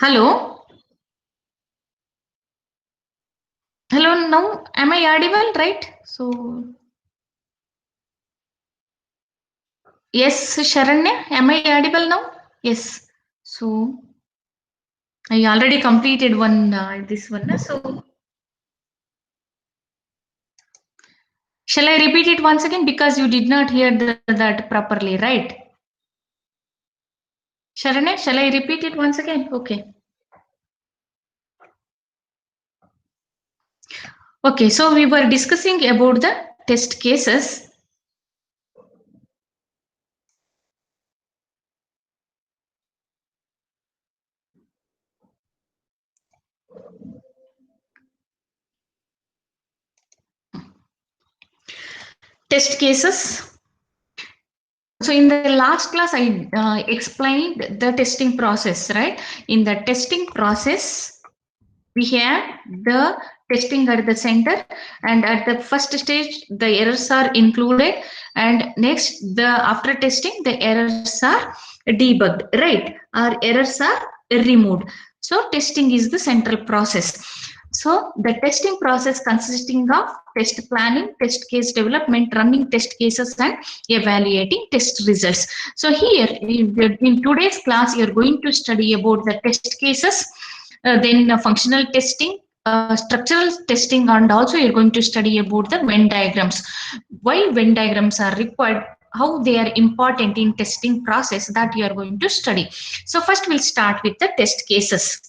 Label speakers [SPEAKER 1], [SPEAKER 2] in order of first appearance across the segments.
[SPEAKER 1] Hello. Hello, now am I audible, right? So, yes, Sharanya, am I audible now? Yes. So, I already completed one, this one. So, shall I repeat it once again because you did not hear that properly, right? Sharanya, shall I repeat it once again? Okay. Okay, so we were discussing about the test cases. Test cases. So in the last class, I explained the testing process, right? In the testing process, we have the testing at the center, and at the first stage, the errors are included, and next, the after testing, the errors are debugged, right? Or errors are removed. So testing is the central process. So the testing process consisting of test planning, test case development, running test cases, and evaluating test results. So here in today's class, you're going to study about the test cases, then functional testing, structural testing, and also you're going to study about the Venn diagrams. Why Venn diagrams are required, how they are important in testing process, that you are going to study. So first we'll start with the test cases.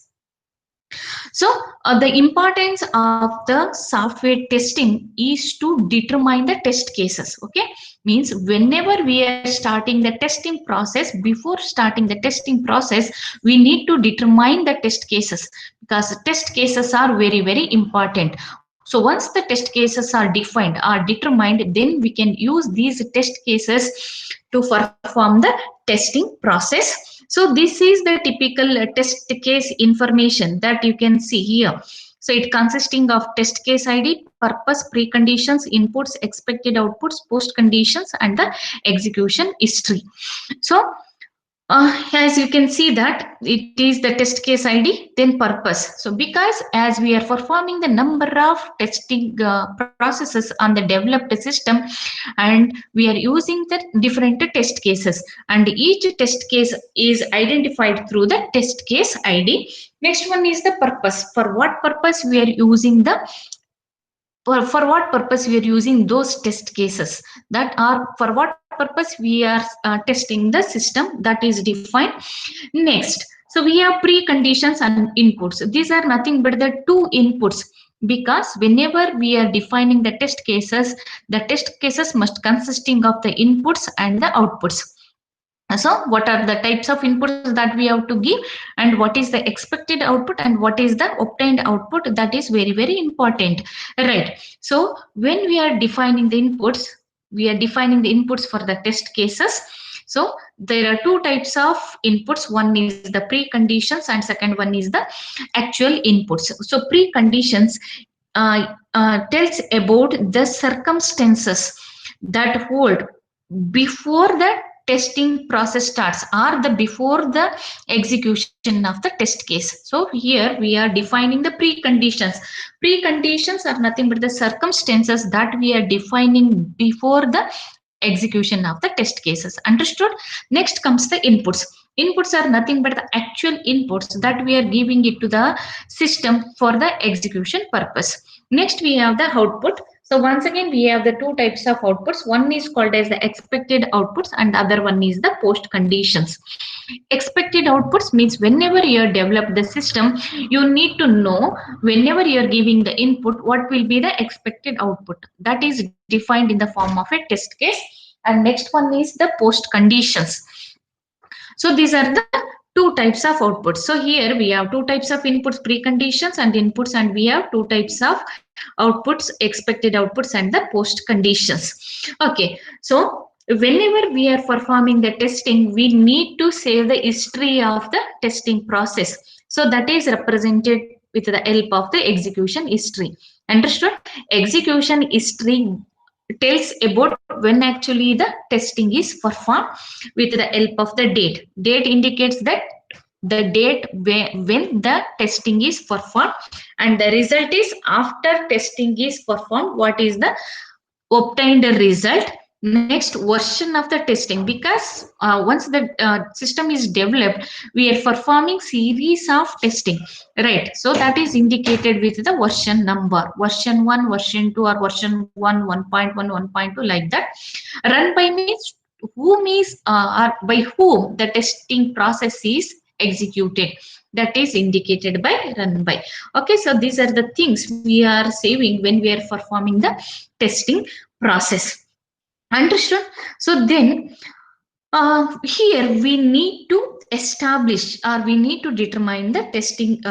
[SPEAKER 1] So the importance of the software testing is to determine the test cases. Okay, means whenever we are starting the testing process, before starting the testing process, we need to determine the test cases, because test cases are very important. So once the test cases are defined, are determined, then we can use these test cases to perform the testing process. So this is the typical test case information that you can see here. So it consisting of test case ID, purpose, preconditions, inputs, expected outputs, post conditions, and the execution history. So as you can see that it is the test case ID, then purpose. So because as we are performing the number of testing processes on the developed system, and we are using the different test cases, and each test case is identified through the test case ID. Next one is the purpose. For what purpose we are using the, for what purpose we are using those test cases, that are for what purpose we are testing the system, that is defined. Next, so we have preconditions and inputs. These are nothing but the two inputs, because whenever we are defining the test cases must consisting of the inputs and the outputs. So what are the types of inputs that we have to give, and what is the expected output, and what is the obtained output, that is very important, right? So when we are defining the inputs, we are defining the inputs for the test cases. So there are two types of inputs. One is the preconditions, and second one is the actual inputs. So preconditions tells about the circumstances that hold before the testing process starts, or the before the execution of the test case. So here we are defining the preconditions. Preconditions are nothing but the circumstances that we are defining before the execution of the test cases. Understood? Next comes the inputs. Inputs are nothing but the actual inputs that we are giving it to the system for the execution purpose. Next we have the output. So once again, we have the two types of outputs. One is called as the expected outputs, and the other one is the post conditions. Expected outputs means whenever you develop the system, you need to know, whenever you are giving the input, what will be the expected output. That is defined in the form of a test case. And next one is the post conditions. So these are the two types of outputs. So here we have two types of inputs, preconditions and inputs, and we have two types of outputs, expected outputs and the post conditions. Okay, so whenever we are performing the testing, we need to save the history of the testing process. So that is represented with the help of the execution history. Understood? Execution history tells about when actually the testing is performed with the help of the date. Date indicates that the date when the testing is performed, and the result is after testing is performed, what is the obtained result. Next, version of the testing, because once the system is developed, we are performing series of testing, right? So that is indicated with the version number, version 1, version 2, or version 1, 1.1, 1.2, like that. Run by means whom is or by whom the testing process is executed, that is indicated by run by. Okay, so these are the things we are saving when we are performing the testing process. Understood? So then here we need to establish, or we need to determine the testing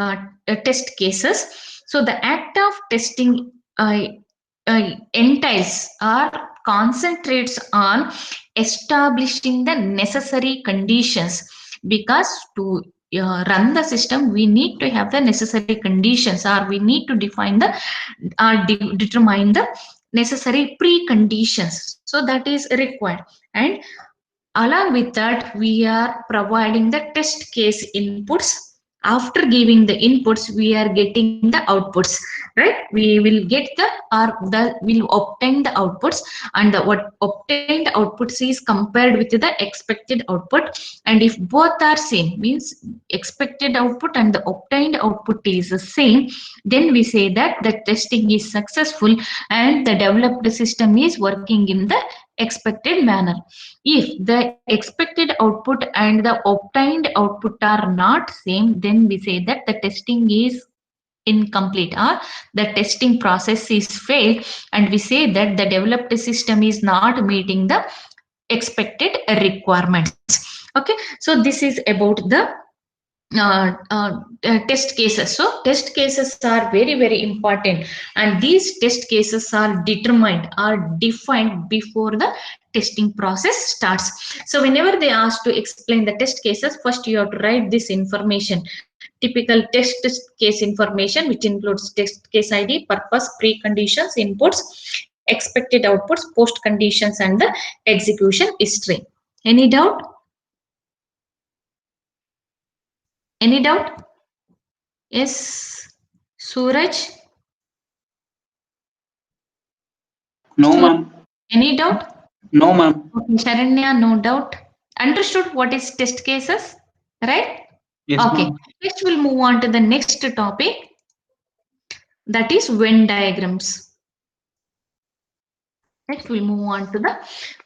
[SPEAKER 1] test cases. So the act of testing entails or concentrates on establishing the necessary conditions, because to run the system we need to have the necessary conditions, or we need to define the determine the necessary preconditions, so that is required. And along with that, we are providing the test case inputs. After giving the inputs, we are getting the outputs, right? We will get the, or the will obtain the outputs, and the what obtained outputs is compared with the expected output. And if both are same, means expected output and the obtained output is the same, then we say that the testing is successful and the developed system is working in the expected manner. If the expected output and the obtained output are not same, then we say that the testing is incomplete, or the testing process is failed, and we say that the developed system is not meeting the expected requirements. Okay, so this is about the test cases. So test cases are very very important, and these test cases are determined or defined before the testing process starts. So whenever they ask to explain the test cases, first you have to write this information: typical test case information, which includes test case id, purpose, preconditions, inputs, expected outputs, post conditions, and the execution history. Any doubt? Any doubt? Yes, Suraj?
[SPEAKER 2] No, ma'am.
[SPEAKER 1] Any doubt?
[SPEAKER 2] No, ma'am.
[SPEAKER 1] Okay, Sharanya, no doubt. Understood what is test cases, right?
[SPEAKER 2] Yes,
[SPEAKER 1] Okay,
[SPEAKER 2] ma'am.
[SPEAKER 1] next we'll move on to the next topic, that is Venn diagrams. Next we'll move on to the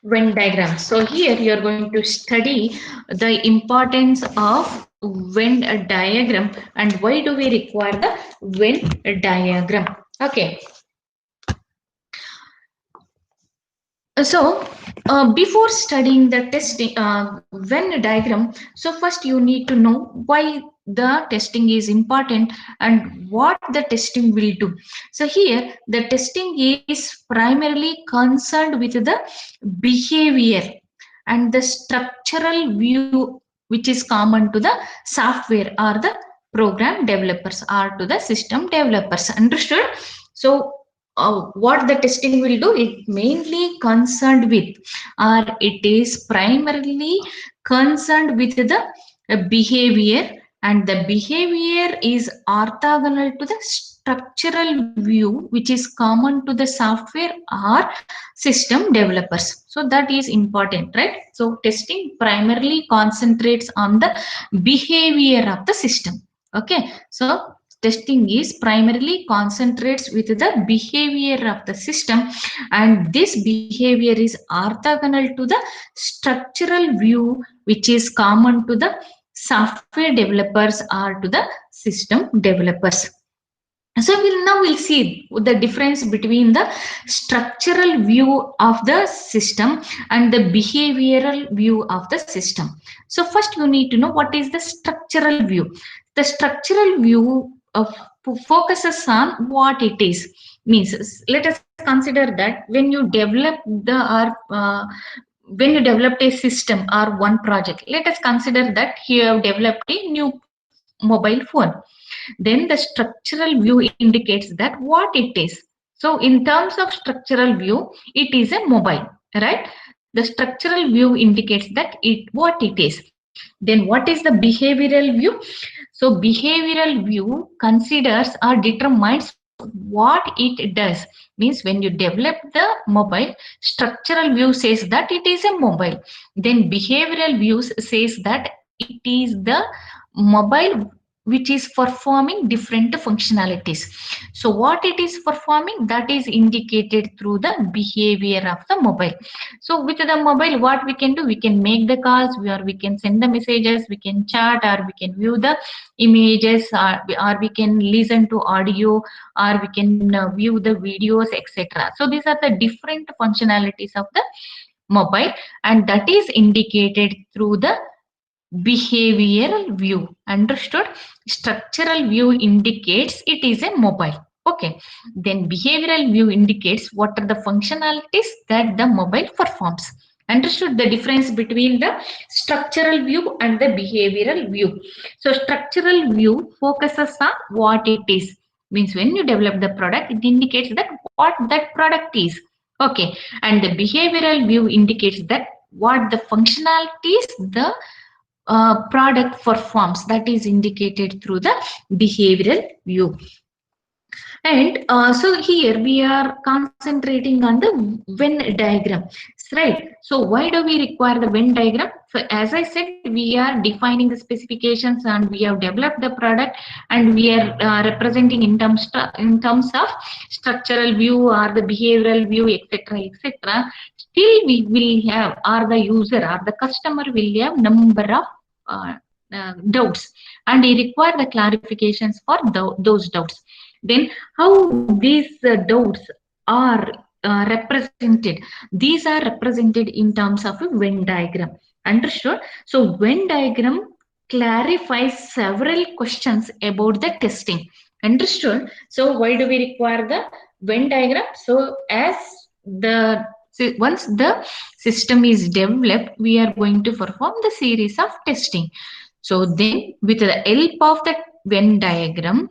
[SPEAKER 1] Venn diagram. So here you are going to study the importance of Venn diagram and why do we require the Venn diagram. Okay. So before studying the testing Venn diagram, so first you need to know why the testing is important and what the testing will do. So here the testing is primarily concerned with the behavior and the structural view, which is common to the software or the program developers or to the system developers. Understood? So what the testing will do, it mainly concerned with, or it is primarily concerned with the behavior, and the behavior is orthogonal to the structural view, which is common to the software or system developers. So that is important, right? So testing primarily concentrates on the behavior of the system. Okay, so testing is primarily concentrates with the behavior of the system, and this behavior is orthogonal to the structural view, which is common to the software developers or to the system developers. So we'll see the difference between the structural view of the system and the behavioral view of the system. So first you need to know what is the structural view. The structural view of focuses on what it is. Means, let us consider that when you develop the when you developed a system or one project, let us consider that you have developed a new mobile phone. Then the structural view indicates that what it is. So in terms of structural view, it is a mobile, right? The structural view indicates that what it is. Then what is the behavioral view? So behavioral view considers or determines what it does. Means when you develop the mobile, structural view says that it is a mobile. Then behavioral views says that it is the mobile which is performing different functionalities. So what it is performing, that is indicated through the behavior of the mobile. So with the mobile, what we can do, we can make the calls, or we can send the messages, we can chat, or we can view the images, or we can listen to audio, or we can view the videos, etc. So these are the different functionalities of the mobile, and that is indicated through the behavioral view. Understood? Structural view indicates it is a mobile. Okay. Then behavioral view indicates what are the functionalities that the mobile performs. Understood the difference between the structural view and the behavioral view? So structural view focuses on what it is. Means when you develop the product, it indicates that what that product is. Okay. And the behavioral view indicates that what the functionalities the product performs, that is indicated through the behavioral view. And so here we are concentrating on the Venn diagram, right? So why do we require the Venn diagram? So as I said, we are defining the specifications and we have developed the product, and we are representing in terms of structural view or the behavioral view, etc., etc. Still, we will have, or the user or the customer will have number of doubts, and we require the clarifications for those doubts. Then how these doubts are represented? These are represented in terms of a Venn diagram. Understood? So Venn diagram clarifies several questions about the testing. Understood? So why do we require the Venn diagram? So once the system is developed, we are going to perform the series of testing. So then with the help of the Venn diagram,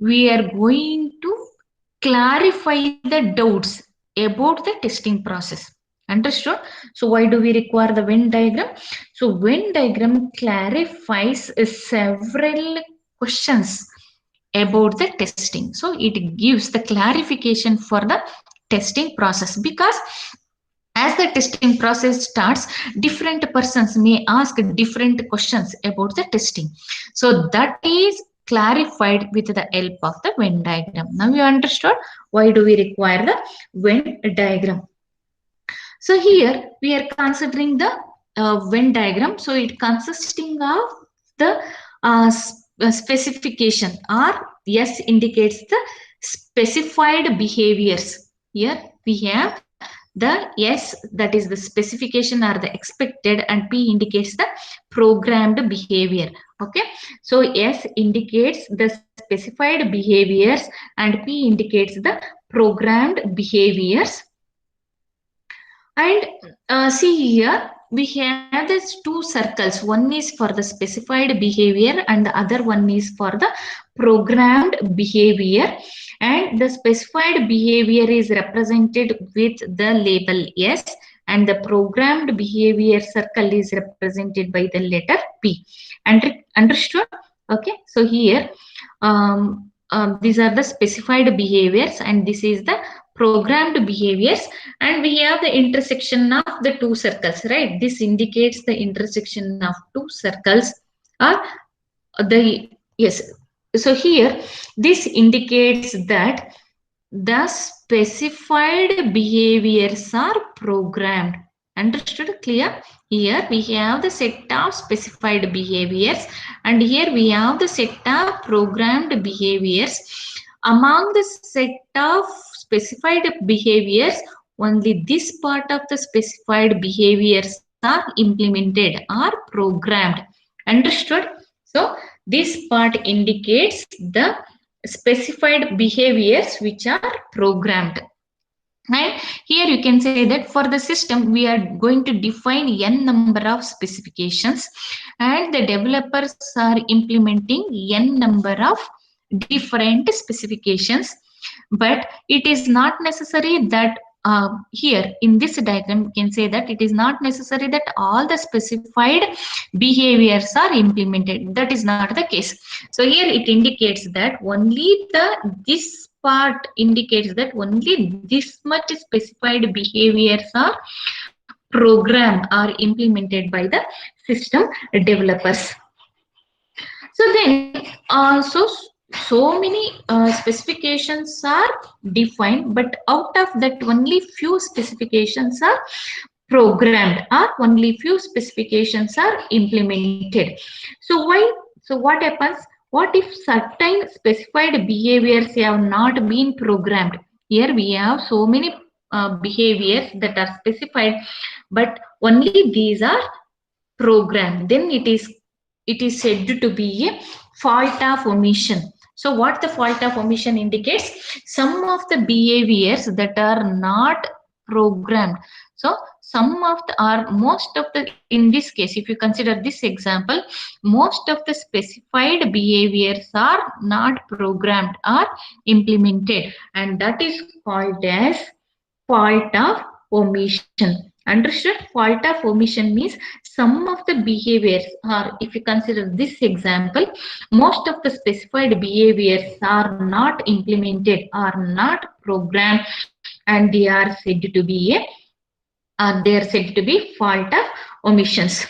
[SPEAKER 1] we are going to clarify the doubts about the testing process. Understood? So why do we require the Venn diagram? So Venn diagram clarifies several questions about the testing. So it gives the clarification for the testing process, because as the testing process starts, different persons may ask different questions about the testing. So that is clarified with the help of the Venn diagram. Now you understood why do we require the Venn diagram. So here we are considering the Venn diagram. So it consisting of the specification, or S indicates the specified behaviors. Here we have the S, that is the specification or the expected, and P indicates the programmed behavior. Okay, so S indicates the specified behaviors and P indicates the programmed behaviors. And see here we have these two circles. One is for the specified behavior and the other one is for the programmed behavior. And the specified behavior is represented with the label S, and the programmed behavior circle is represented by the letter P. Understood? Okay, so here these are the specified behaviors and this is the programmed behaviors, and we have the intersection of the two circles, right? This indicates the intersection of two circles, or the, yes. So here this indicates that the specified behaviors are programmed. Understood? Clear? Here we have the set of specified behaviors and here we have the set of programmed behaviors. Among the set of specified behaviors, only this part of the specified behaviors are implemented or programmed. Understood? So this part indicates the specified behaviors which are programmed. Right? Here you can say that for the system we are going to define n number of specifications and the developers are implementing n number of different specifications, but it is not necessary that here in this diagram we can say that it is not necessary that all the specified behaviors are implemented. That is not the case. So here it indicates that only this part indicates that only this much specified behaviors are programmed or implemented by the system developers. So then, so many specifications are defined, but out of that, only few specifications are programmed, or only few specifications are implemented. So why? So what happens? What if certain specified behaviors have not been programmed? Here we have so many behaviors that are specified, but only these are programmed. Then it is said to be a fault of omission. So what the fault of omission indicates? Some of the behaviors that are not programmed. So some of the or most of the, in this case, if you consider this example, most of the specified behaviors are not programmed or implemented, and that is called as fault of omission. Understood? Fault of omission means some of the behaviors, or if you consider this example, most of the specified behaviors are not implemented, are not programmed, and they are said to be fault of omissions.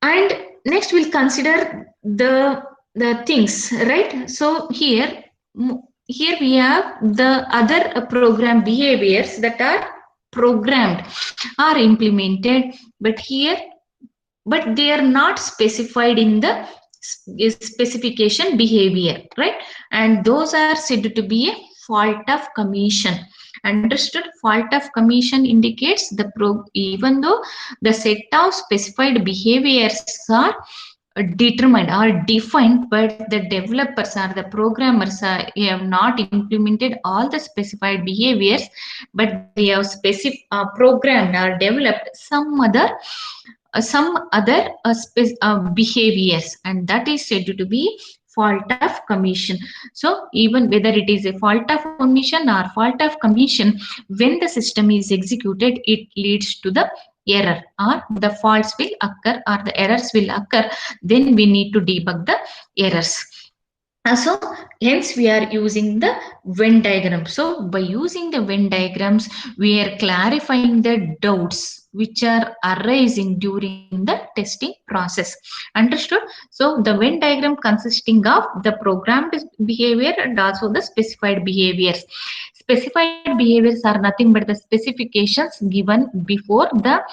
[SPEAKER 1] And next we'll consider the things, right? So here we have the other program behaviors that are programmed or implemented, but they are not specified in the specification behavior, right? And those are said to be a fault of commission. Understood? Fault of commission indicates even though the set of specified behaviors are determined or defined, but the developers or the programmers have not implemented all the specified behaviors, but they have programmed or developed some other behaviors, and that is said to be fault of commission. So even whether it is a fault of omission or fault of commission, when the system is executed, it leads to the error, or the faults will occur, or the errors will occur. Then we need to debug the errors. So hence we are using the Venn diagram. So by using the Venn diagrams, we are clarifying the doubts which are arising during the testing process. Understood? So the Venn diagram consisting of the programmed behavior and also the specified behaviors. Specified behaviors are nothing but the specifications given before the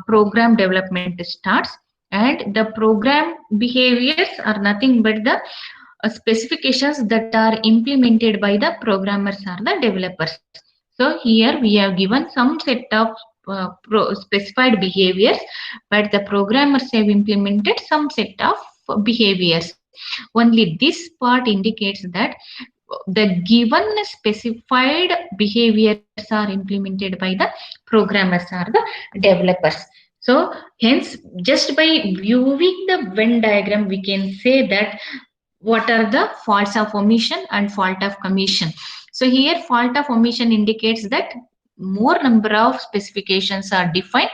[SPEAKER 1] program development starts, and the program behaviors are nothing but the specifications that are implemented by the programmers or the developers. So here we have given some set of specified behaviors, but the programmers have implemented some set of behaviors. Only this part indicates that the given specified behaviors are implemented by the programmers or the developers. So hence, just by viewing the Venn diagram, we can say that what are the faults of omission and fault of commission. So here fault of omission indicates that more number of specifications are defined,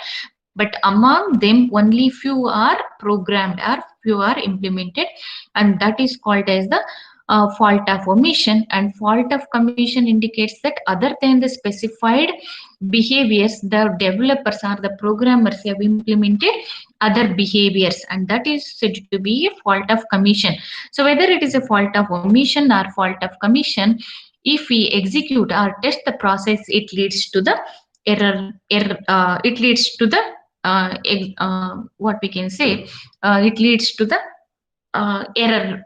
[SPEAKER 1] but among them only few are programmed or few are implemented, and that is called as the fault of omission. And fault of commission indicates that other than the specified behaviors, the developers or the programmers have implemented other behaviors, and that is said to be a fault of commission. So whether it is a fault of omission or fault of commission, if we execute or test the process, it leads to the it leads to the what we can say, it leads to the error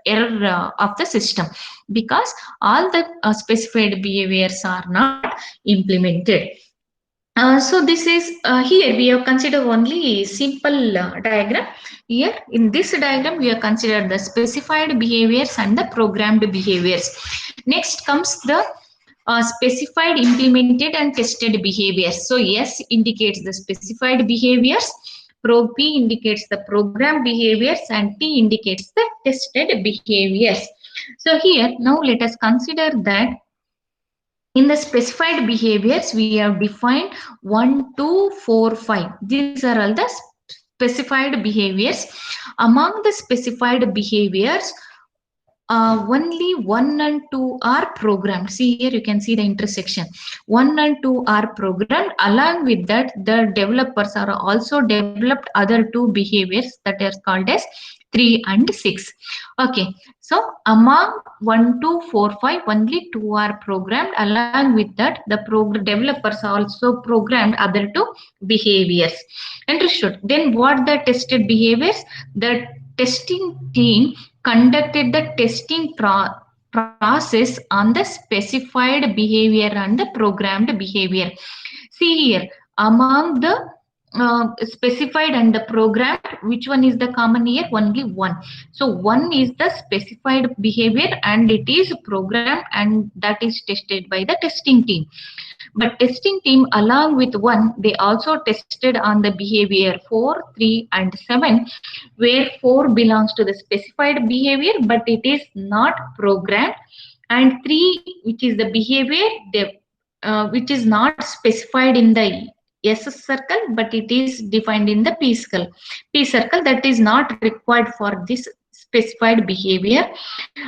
[SPEAKER 1] of the system, because all the specified behaviors are not implemented. So this is here we have considered only simple diagram. Here in this diagram we have considered the specified behaviors and the programmed behaviors. Next comes the specified, implemented and tested behaviors. So S indicates the specified behaviors, P indicates the program behaviors, and T indicates the tested behaviors. So here now let us consider that In the specified behaviors, we have defined 1, 2, 4, 5. These are all the specified behaviors. Among the specified behaviors, only 1 and 2 are programmed. See here, you can see the intersection. 1 and 2 are programmed. Along with that, the developers are also developed other two behaviors that are called as 3 and 6. Okay, so among 1, 2, 4, 5, only 2 are programmed. Along with that, the developers also programmed other two behaviors. Understood? Then what the tested behaviors? The testing team conducted the testing process on the specified behavior and the programmed behavior. See here, among the specified and the programmed, which one is the common here? Only one. So one is the specified behavior and it is programmed and that is tested by the testing team. But testing team along with one, they also tested on the behavior 4, 3 and 7, where 4 belongs to the specified behavior but it is not programmed, and 3, which is the behavior which is not specified in the S circle but it is defined in the P circle that is not required for this specified behavior.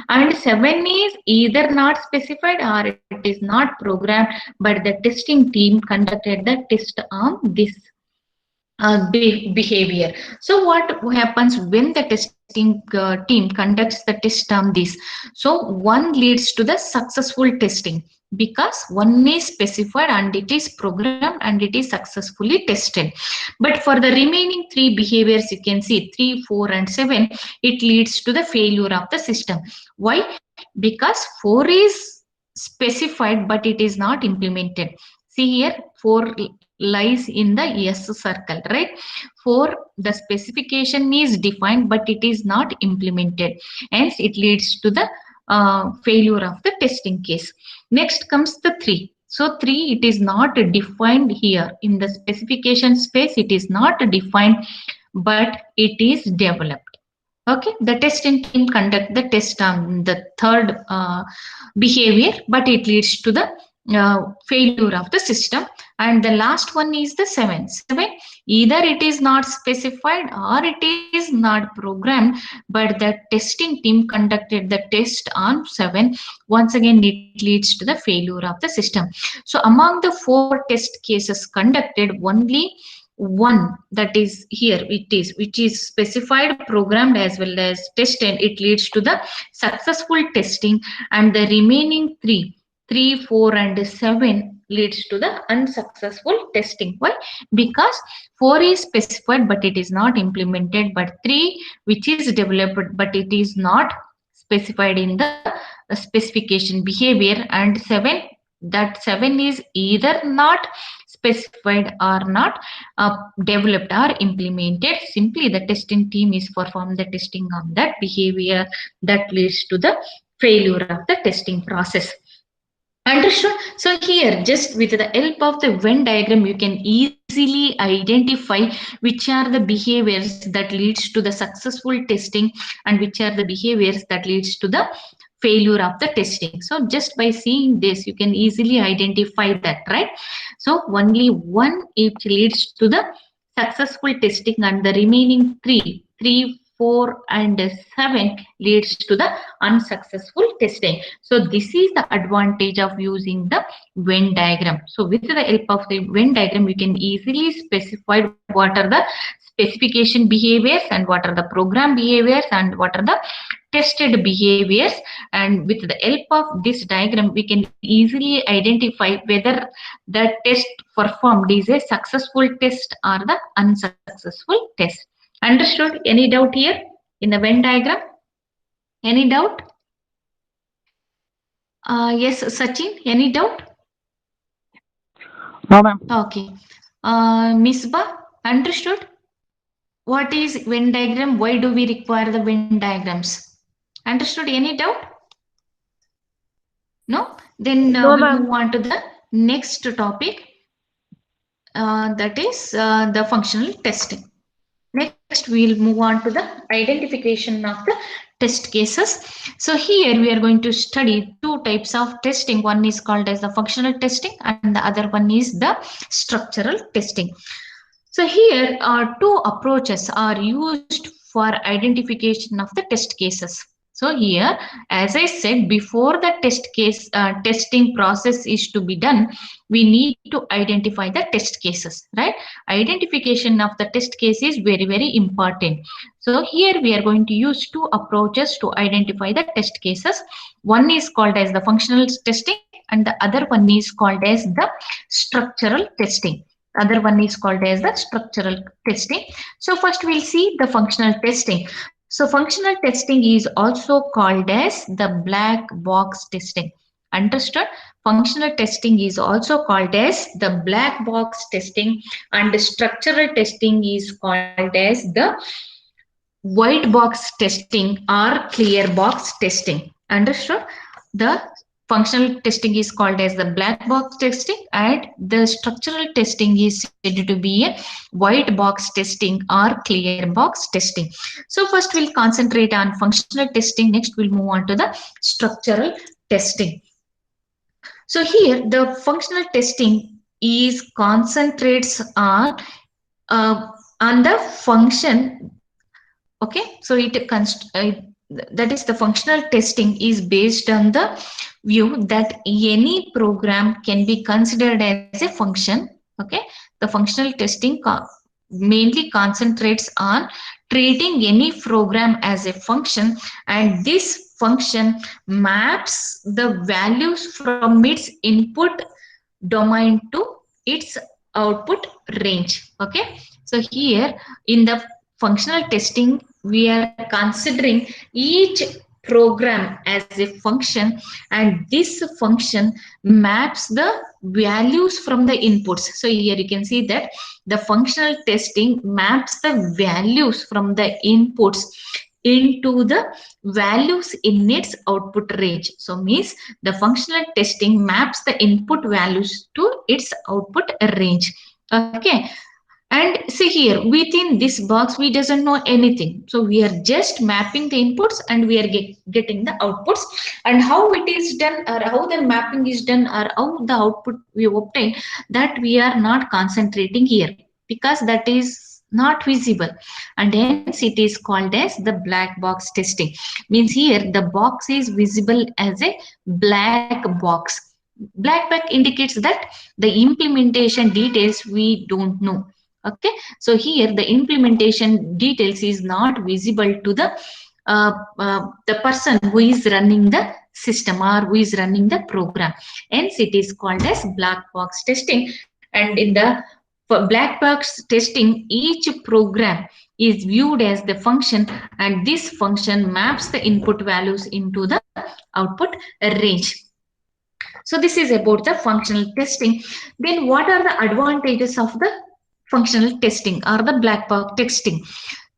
[SPEAKER 1] And 7 is either not specified or it is not programmed, but the testing team conducted the test on this behavior. So what happens when the testing team conducts the test on this? So one leads to the successful testing because one is specified and it is programmed and it is successfully tested. But for the remaining 3 behaviors, you can see 3, 4 and 7, it leads to the failure of the system. Why? Because 4 is specified but it is not implemented. See here, 4 lies in the S circle, right? 4, the specification is defined but it is not implemented, hence it leads to the failure of the testing case. Next comes the 3. So 3, it is not defined here in the specification space, it is not defined but it is developed. Okay, the testing team conduct the test on the third behavior but it leads to the failure of the system. And the last one is the 7. Either it is not specified or it is not programmed, but the testing team conducted the test on 7. Once again it leads to the failure of the system. So among the 4 test cases conducted, only one, that is here which is specified, programmed as well as tested, it leads to the successful testing, and the remaining 3, 4 and 7 leads to the unsuccessful testing. Why? Because 4 is specified but it is not implemented, but 3, which is developed but it is not specified in the specification behavior, and 7, that 7 is either not specified or not developed or implemented. Simply the testing team is perform the testing on that behavior that leads to the failure of the testing process. Understood? So here, just with the help of the Venn diagram, you can easily identify which are the behaviors that leads to the successful testing and which are the behaviors that leads to the failure of the testing. So just by seeing this, you can easily identify that, right? So only one each leads to the successful testing and the remaining 3, 4 and 7 leads to the unsuccessful testing. So this is the advantage of using the Venn diagram. So with the help of the Venn diagram, you can easily specify what are the specification behaviors and what are the program behaviors and what are the tested behaviors. And with the help of this diagram, we can easily identify whether the test performed is a successful test or the unsuccessful test. Understood? Any doubt here in the Venn diagram? Any doubt? Yes, Sachin, any doubt?
[SPEAKER 2] No, ma'am.
[SPEAKER 1] Okay. Misbah, understood? What is Venn diagram? Why do we require the Venn diagrams? Understood? Any doubt? No? Then
[SPEAKER 3] No,
[SPEAKER 1] we
[SPEAKER 3] ma'am.
[SPEAKER 1] move on to the next topic. That is the functional testing. Next next we'll move on to the identification of the test cases. So here we are going to study two types of testing. One is called as the functional testing and the other one is the structural testing. So here two approaches are used for identification of the test cases. So here, as I said, before the testing process is to be done, we need to identify the test cases, right? Identification of the test case is very, very important. So here we are going to use two approaches to identify the test cases. One is called as the functional testing and the other one is called as the structural testing. Other one is called as the structural testing. So first we'll see the functional testing. So functional testing is also called as the black box testing. Understood? Functional testing is also called as the black box testing and the structural testing is called as the white box testing or clear box testing. Understood? The functional testing is called as the black box testing and the structural testing is said to be a white box testing or clear box testing. So first we'll concentrate on functional testing. Next we'll move on to the structural testing. So here the functional testing is concentrates on the function. Okay, so that is the functional testing is based on the view that any program can be considered as a function. Okay, the functional testing mainly concentrates on treating any program as a function, and this function maps the values from its input domain to its output range. Okay, so here in the functional testing we are considering each program as a function, and this function maps the values from the inputs. So here you can see that the functional testing maps the values from the inputs into the values in its output range. So means the functional testing maps the input values to its output range. Okay, and see here within this box we doesn't know anything, so we are just mapping the inputs and we are getting the outputs, and how it is done or how the mapping is done or how the output we obtain, that we are not concentrating here because that is not visible, and hence it is called as the black box testing. Means here the box is visible as a black box. Black box indicates that the implementation details we don't know. Okay, so here the implementation details is not visible to the person who is running the system or who is running the program. Hence it is called as black box testing. And in the for black box testing, each program is viewed as the function, and this function maps the input values into the output range. So this is about the functional testing. Then what are the advantages of the functional testing or the black box testing?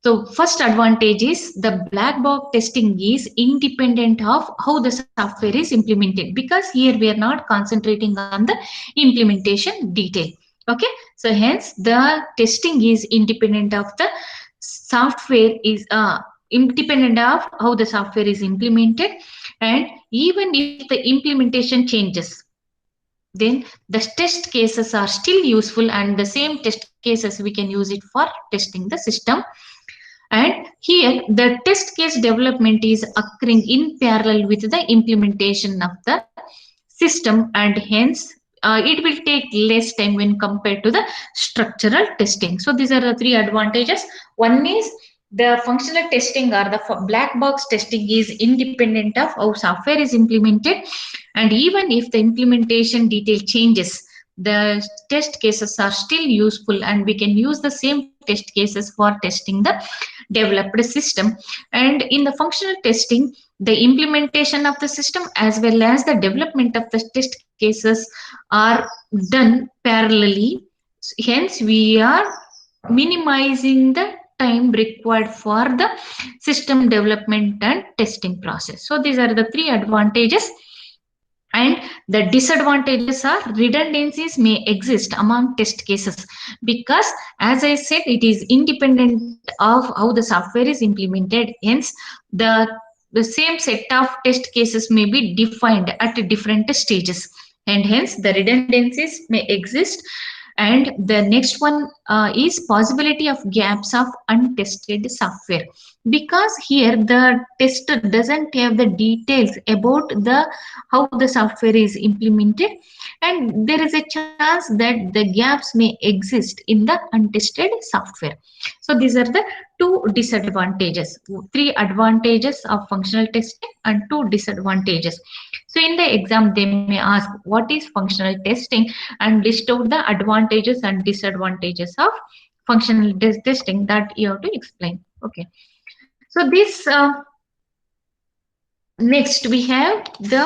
[SPEAKER 1] So first advantage is the black box testing is independent of how the software is implemented, because here we are not concentrating on the implementation detail. Okay, so hence the testing is independent of the software is independent of how the software is implemented, and even if the implementation changes, then the test cases are still useful, and the same test cases we can use it for testing the system. And here the test case development is occurring in parallel with the implementation of the system, and hence it will take less time when compared to the structural testing. So these are the three advantages. One is the functional testing or the black box testing is independent of how software is implemented, and even if the implementation detail changes, the test cases are still useful, and we can use the same test cases for testing the developed system. And in the functional testing, the implementation of the system as well as the development of the test cases are done parallelly. Hence we are minimizing the time required for the system development and testing process. So these are the three advantages. And the disadvantages are redundancies may exist among test cases because, as I said, it is independent of how the software is implemented. Hence, the same set of test cases may be defined at different stages, and hence the redundancies may exist. And the next one is possibility of gaps of untested software, because here the tester doesn't have the details about the how the software is implemented, and there is a chance that the gaps may exist in the untested software. So these are the two disadvantages, three advantages of functional testing and two disadvantages. So in the exam they may ask what is functional testing and list out the advantages and disadvantages of functional testing that you have to explain. Okay, so this next we have the,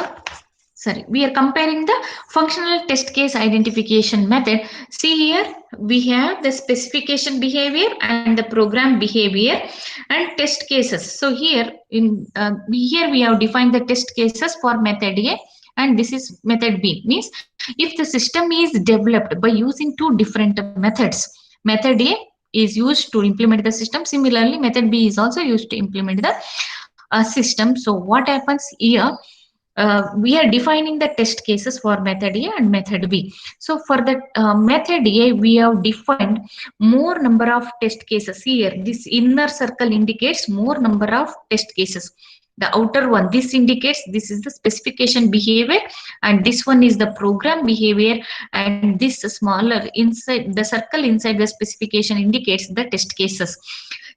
[SPEAKER 1] sorry, we are comparing the functional test case identification method. See here we have the specification behavior and the program behavior and test cases. So here in here we have defined the test cases for method A, and this is method B. Means if the system is developed by using two different methods, method A is used to implement the system, similarly method B is also used to implement the system. So what happens here, we are defining the test cases for method A and method B. So for the method A, we have defined more number of test cases. Here, this inner circle indicates more number of test cases. The outer one, this indicates this is the specification behavior, and this one is the program behavior, and this smaller inside the circle inside the specification indicates the test cases.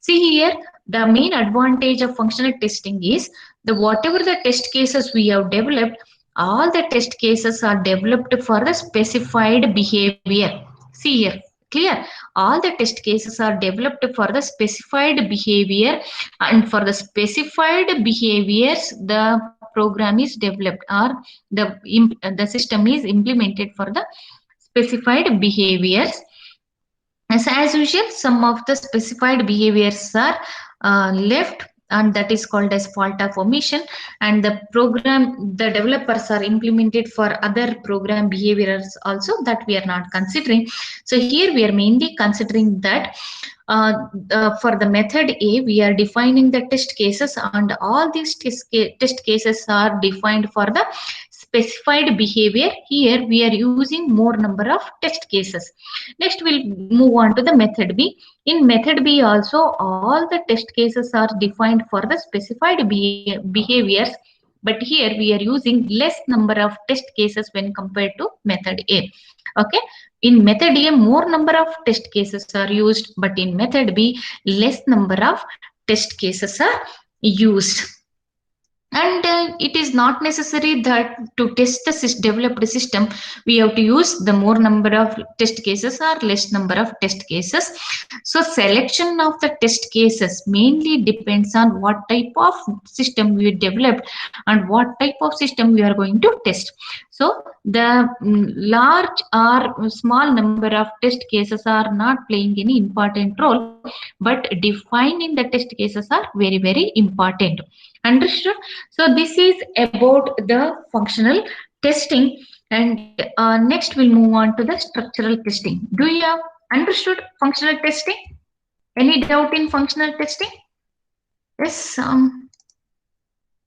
[SPEAKER 1] See here, the main advantage of functional testing is the whatever the test cases we have developed, all the test cases are developed for the specified behavior. See here, clear? All the test cases are developed for the specified behavior, and for the specified behaviors the program is developed, or the system is implemented for the specified behaviors. As usual, some of the specified behaviors are left, and that is called as fault of omission, and the developers are implemented for other program behaviors also that we are not considering. So here we are mainly considering that for the method A, we are defining the test cases, and all these test cases are defined for the specified behavior. Here we are using more number of test cases. Next we'll move on to the method B. In method B also, all the test cases are defined for the specified behaviors, but here we are using less number of test cases when compared to method A. Okay, in method A more number of test cases are used, but in method B less number of test cases are used. And it is not necessary that to test the developed system we have to use the more number of test cases or less number of test cases. So selection of the test cases mainly depends on what type of system we developed and what type of system we are going to test. So the large or small number of test cases are not playing any important role, but defining the test cases are very, very important. Understood? So this is about the functional testing, and next we'll move on to the structural testing. Do you have understood functional testing? Any doubt in functional testing? Yes.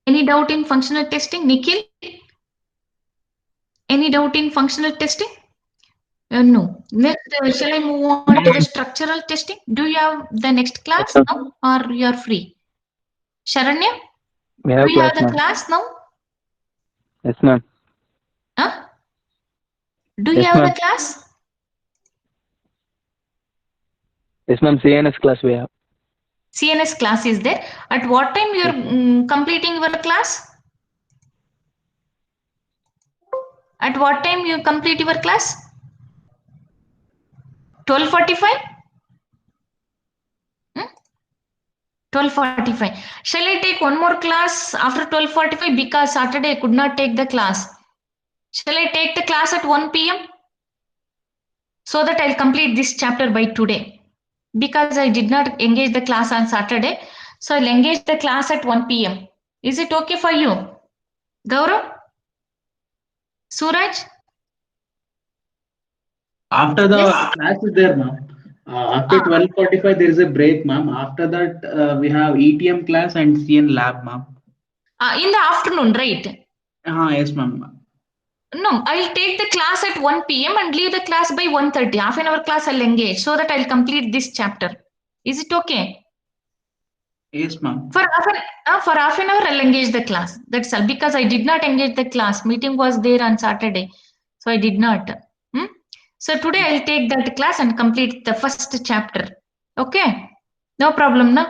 [SPEAKER 1] Any doubt in functional testing, Nikhil? Any doubt in functional testing? No. Next, shall I move on to the structural testing? Do you have the next class now, or you are free? Sharanya?
[SPEAKER 3] We have
[SPEAKER 1] Do you have
[SPEAKER 3] class,
[SPEAKER 1] the class now?
[SPEAKER 3] Yes, ma'am.
[SPEAKER 1] Huh? Do you
[SPEAKER 3] Yes,
[SPEAKER 1] have
[SPEAKER 3] ma'am.
[SPEAKER 1] the class?
[SPEAKER 3] Yes, ma'am. CNS class we have.
[SPEAKER 1] CNS class is there. At what time you are completing your class? At what time you complete your class? 12:45? 12:45. Shall I take one more class after 12:45? Because Saturday I could not take the class. Shall I take the class at 1 p.m.? So that I'll complete this chapter by today. Because I did not engage the class on Saturday. So I'll engage the class at 1 p.m. Is it okay for you? Gaurav? Suraj?
[SPEAKER 2] After the
[SPEAKER 1] Yes.
[SPEAKER 2] class is there, ma'am. After 12:45, there is a break, ma'am. After that, we have ETM class and CN lab, ma'am.
[SPEAKER 1] In the afternoon, right?
[SPEAKER 2] Yes, ma'am.
[SPEAKER 1] No, I'll take the class at 1 p.m. and leave the class by 1:30. Half an hour class I'll engage so that I'll complete this chapter. Is it okay?
[SPEAKER 2] Yes, ma'am.
[SPEAKER 1] For half an hour, I'll engage the class. That's all. Because I did not engage the class. Meeting was there on Saturday. So I did not. So today I'll take that class and complete the first chapter. Okay? No problem, no?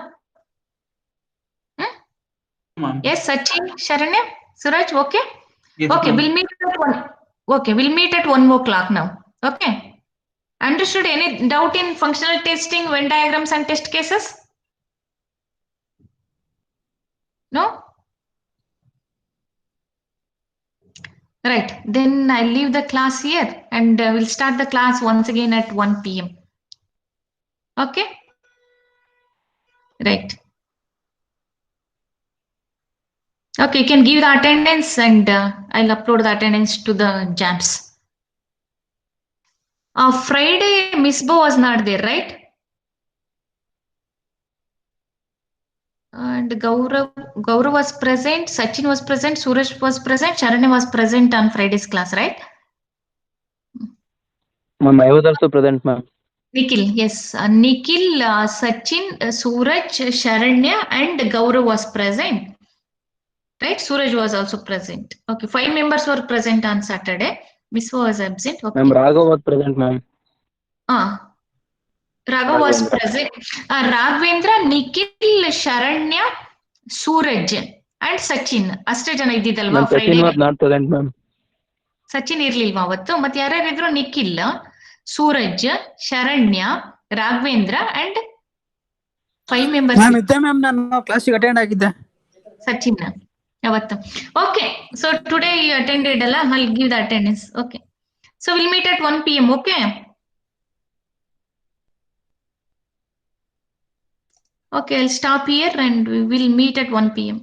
[SPEAKER 2] Ma'am.
[SPEAKER 1] Yes, Sachin, Sharanya, Suraj, okay?
[SPEAKER 2] Yes,
[SPEAKER 1] Okay,
[SPEAKER 2] ma'am.
[SPEAKER 1] we'll meet at 1. Okay, we'll meet at 1 o'clock now. Okay? Understood? Any doubt in functional testing, Venn diagrams and test cases? No? Right. Then I'll leave the class here and we'll start the class once again at 1 p.m. Okay? Right. Okay, you can give the attendance and I'll upload the attendance to the jams. Friday, Miss Bo was not there, right? And Gaurav was present, Sachin was present, Suraj was present, Sharanya was present on Friday's class, right?
[SPEAKER 3] Ma'am, I was also present, ma'am.
[SPEAKER 1] Nikhil, yes. Nikhil, Sachin, Suraj, Sharanya and Gaurav was present. Right? Suraj was also present. Okay, 5 members were present on Saturday. Miss was absent. Okay.
[SPEAKER 3] Ma'am, Raghav was present, ma'am.
[SPEAKER 1] Raghav was present. Raghavendra, Nikhil, Sharanya, Suraj and Sachin. ಅಷ್ಟೇ ಜನ ಇದ್ದಿದ್ದಲ್ವಾ
[SPEAKER 3] Ma'am, Sachin
[SPEAKER 1] Friday?
[SPEAKER 3] was not present, ma'am.
[SPEAKER 1] Sachin ಇರ್ಲಿಲ್ವಾ ಅವತ್ತು? ಮತ್ತೆ ಯಾರ್ಯಾರಿದ್ರು? Nikhil, Suraj, Sharanya, Raghavendra and 5 members.
[SPEAKER 4] Ma'am ಇದ್ದೆ ma'am, ನಾನು ಕ್ಲಾಸಿಗೆ ಅಟೆಂಡ್ ಆಗಿದ್ದೆ.
[SPEAKER 1] ಸಚಿನ್ ಅವತ್ತು. Okay, so today you attended ಅಲ್ಲ, I give the attendance. Okay, so will meet at 1 p.m. Okay. Okay, I'll stop here and we will meet at 1 p.m.